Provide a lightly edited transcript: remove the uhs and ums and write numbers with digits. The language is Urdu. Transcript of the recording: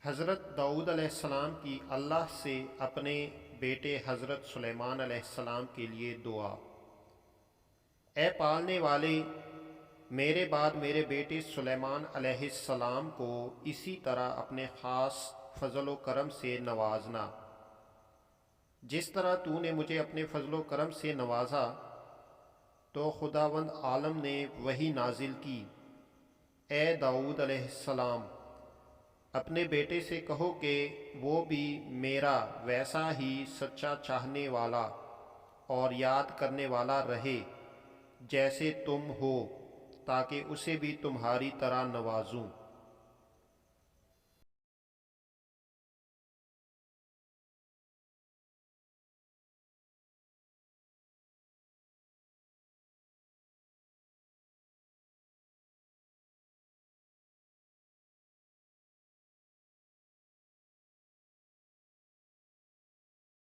حضرت داؤد علیہ السلام کی اللہ سے اپنے بیٹے حضرت سلیمان علیہ السلام کے لیے دعا۔ اے پالنے والے، میرے بعد میرے بیٹے سلیمان علیہ السلام کو اسی طرح اپنے خاص فضل و کرم سے نوازنا، جس طرح تو نے مجھے اپنے فضل و کرم سے نوازا۔ تو خداوند عالم نے وحی نازل کی، اے داؤد علیہ السلام، اپنے بیٹے سے کہو کہ وہ بھی میرا ویسا ہی سچا چاہنے والا اور یاد کرنے والا رہے جیسے تم ہو، تاکہ اسے بھی تمہاری طرح نوازوں۔